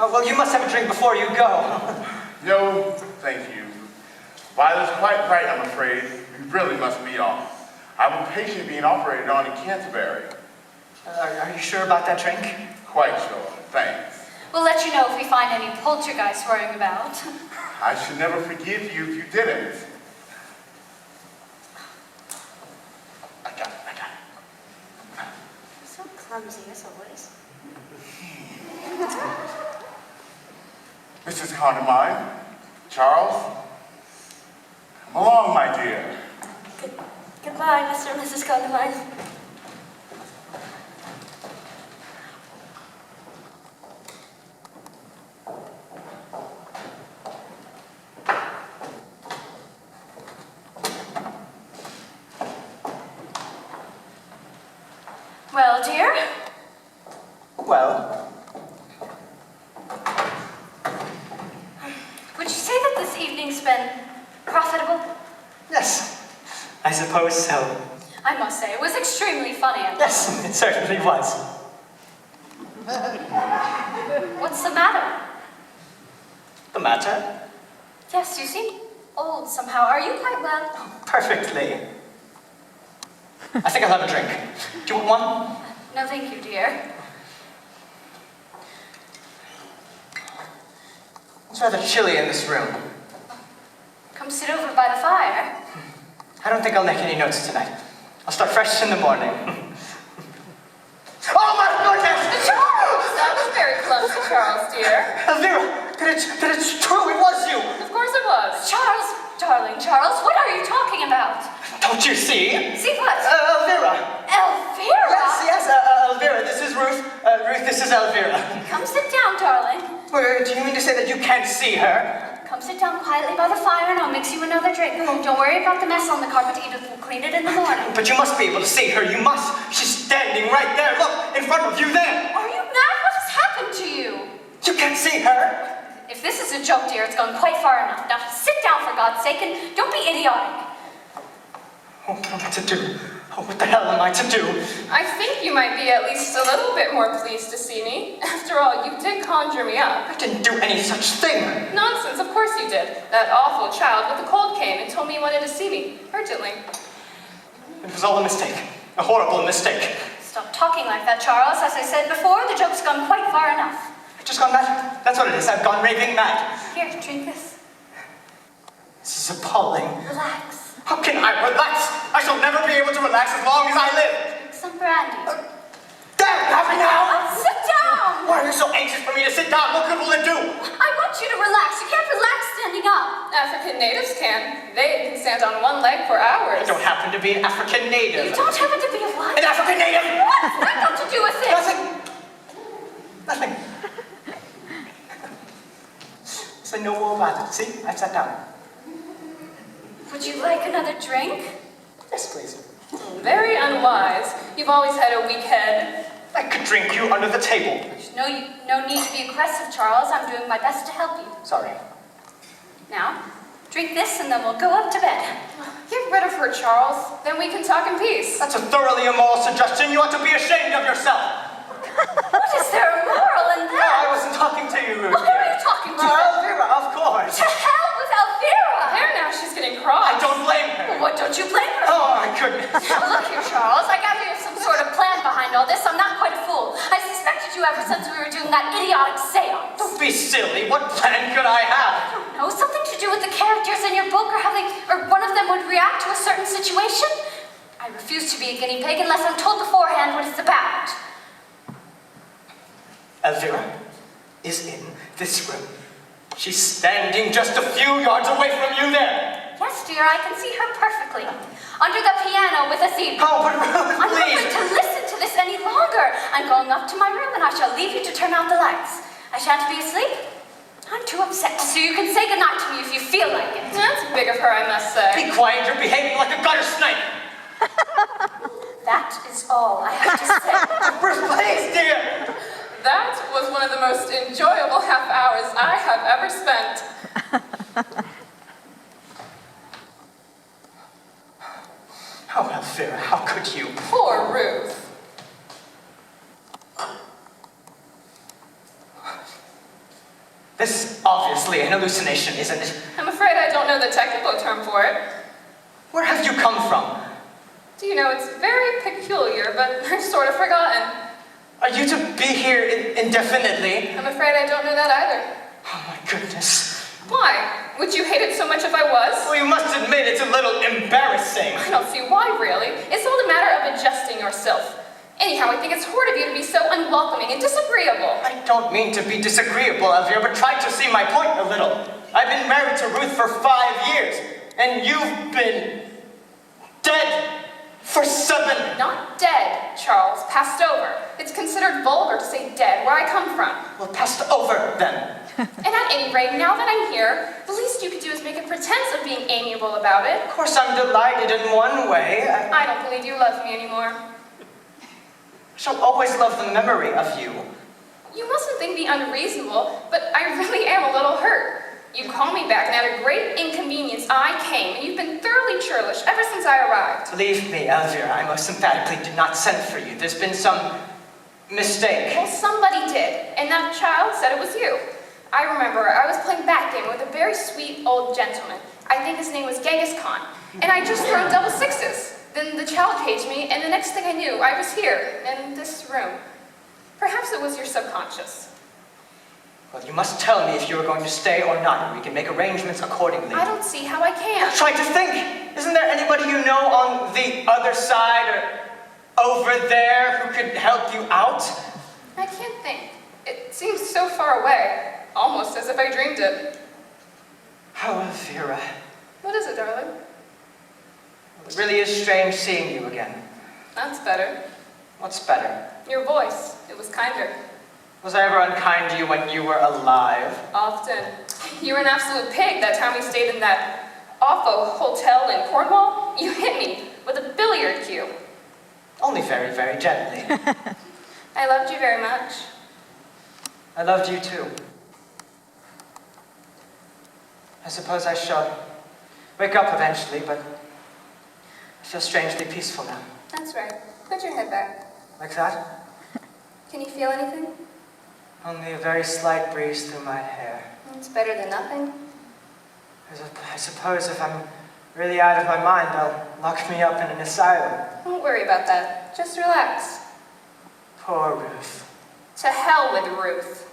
Oh, well, you must have a drink before you go. No, thank you. Violet's quite right, I'm afraid. We really must be off. I have a patient being operated on in Canterbury. Are you sure about that drink? Quite sure, thanks. We'll let you know if we find any poltergeists roaring about. I should never forgive you if you didn't. I got it. So clumsy as always. Mrs. Condomine, Charles, come along, my dear. Goodbye, Mr. and Mrs. Condomine. Well, dear? Well? Would you say that this evening's been profitable? Yes, I suppose so. I must say, it was extremely funny. Yes, it certainly was. What's the matter? The matter? Yes, you seem old somehow. Are you quite well? Perfectly. I think I'll have a drink. Do you want one? No, thank you, dear. It's rather chilly in this room. Come sit over by the fire. I don't think I'll make any notes tonight. I'll start fresh in the morning. Oh my goodness! Charles! That was very clumsy, Charles, dear. Elvira, that it's true, it was you! Of course it was. Charles, darling Charles, what are you talking about? Don't you see? See what? Elvira! Elvira? Yes, Elvira, this is Ruth. Ruth, this is Elvira. Come sit down, darling. Do you mean to say that you can't see her? Come sit down quietly by the fire and I'll mix you another drink. Don't worry about the mess on the carpet. Edith will clean it in the morning. But you must be able to see her. You must. She's standing right there. Look, in front of you there. Are you mad? What has happened to you? You can't see her. If this is a joke, dear, it's gone quite far enough. Now sit down for God's sake and don't be idiotic. Oh, what am I to do? Oh, what the hell am I to do? I think you might be at least a little bit more pleased to see me. After all, you did conjure me up. I didn't do any such thing. Nonsense, of course you did. That awful child with the cold came and told me he wanted to see me, urgently. It was all a mistake. A horrible mistake. Stop talking like that, Charles. As I said before, the joke's gone quite far enough. I've just gone mad. That's what it is. I've gone raving mad. Here, drink this. This is appalling. Relax. How can I relax? I shall never be able to relax as long as I live. Drink some brandy. Damn, have me now! Sit down! Why are you so anxious for me to sit down? What good will it do? I want you to relax. You can't relax standing up. African natives can. They can stand on one leg for hours. I don't happen to be an African native. You don't happen to be a what? An African native! What has that got to do with it? Nothing. Say no more about it. See? I've sat down. Would you like another drink? Yes, please. Very unwise. You've always had a weak head. I could drink you under the table. There's no need to be aggressive, Charles. I'm doing my best to help you. Sorry. Now, drink this and then we'll go up to bed. Get rid of her, Charles. Then we can talk in peace. That's a thoroughly immoral suggestion. You ought to be ashamed of yourself. What is there a moral in No, that? I wasn't talking to you, Ruth. Well, who are you talking to? Elvira, of course. To hell with Elvira! There now, she's getting cross. I don't blame her. What don't you blame her? Oh, I couldn't. Look here, Charles. I gather you have some sort of plan behind all this. I'm not quite a fool. I suspected you ever since we were doing that idiotic seance. Don't be silly. What plan could I have? I don't know. Something to do with the characters in your book or how one of them would react to a certain situation? I refuse to be a guinea pig unless I'm told beforehand what it's about. Elvira is in this room. She's standing just a few yards away from you there. Yes, dear, I can see her perfectly. Under the piano with a theme. Oh, but Ruth, I'm not please. going to listen to this any longer. I'm going up to my room and I shall leave you to turn out the lights. I shan't be asleep. I'm too upset, so you can say goodnight to me if you feel like it. That's big of her, I must say. Be quiet. You're behaving like a gutter snake. That is all I have to say. Ruth, please, dear. That was one of the most enjoyable half hours I have ever spent. Oh, Elvira, how could you? Poor Ruth. This is obviously an hallucination, isn't it? I'm afraid I don't know the technical term for it. Where have you come from? Do you know, it's very peculiar, but I've sort of forgotten. Are you to be here indefinitely? I'm afraid I don't know that either. Oh my goodness. Why? Would you hate it so much if I was? Well, you must admit it's a little embarrassing. I don't see why, really. It's all a matter of adjusting yourself. Anyhow, I think it's horrid of you to be so unwelcoming and disagreeable. I don't mean to be disagreeable, Elvira, but try to see my point a little. I've been married to Ruth for 5 years, and you've been dead for 7. Not dead, Charles. Passed over. It's considered vulgar to say dead where I come from. Well, passed over, then. And at any rate, now that I'm here, the least you could do is make a pretense of being amiable about it. Of course, I'm delighted in one way. I don't believe you love me anymore. I shall always love the memory of you. You mustn't think me unreasonable, but I really am a little hurt. You called me back, and at a great inconvenience I came, and you've been thoroughly churlish ever since I arrived. Believe me, Elvira, I most emphatically did not send for you. There's been some mistake. Well, somebody did, and that child said it was you. I remember I was playing backgammon with a very sweet old gentleman. I think his name was Genghis Khan, and I just threw double sixes. Then the child paged me, and the next thing I knew, I was here, in this room. Perhaps it was your subconscious. Well, you must tell me if you are going to stay or not, and we can make arrangements accordingly. I don't see how I can. Try to think. Isn't there anybody you know on the other side or over there who could help you out? I can't think. It seems so far away, almost as if I dreamed it. Oh, Elvira. What is it, darling? Well, it really is strange seeing you again. That's better. What's better? Your voice. It was kinder. Was I ever unkind to you when you were alive? Often. You were an absolute pig that time we stayed in that awful hotel in Cornwall. You hit me with a billiard cue. Only very, very gently. I loved you very much. I loved you too. I suppose I shall wake up eventually, but I feel strangely peaceful now. That's right. Put your head back. Like that? Can you feel anything? Only a very slight breeze through my hair. It's better than nothing. I suppose if I'm really out of my mind, they'll lock me up in an asylum. Don't worry about that. Just relax. Poor Ruth. To hell with Ruth.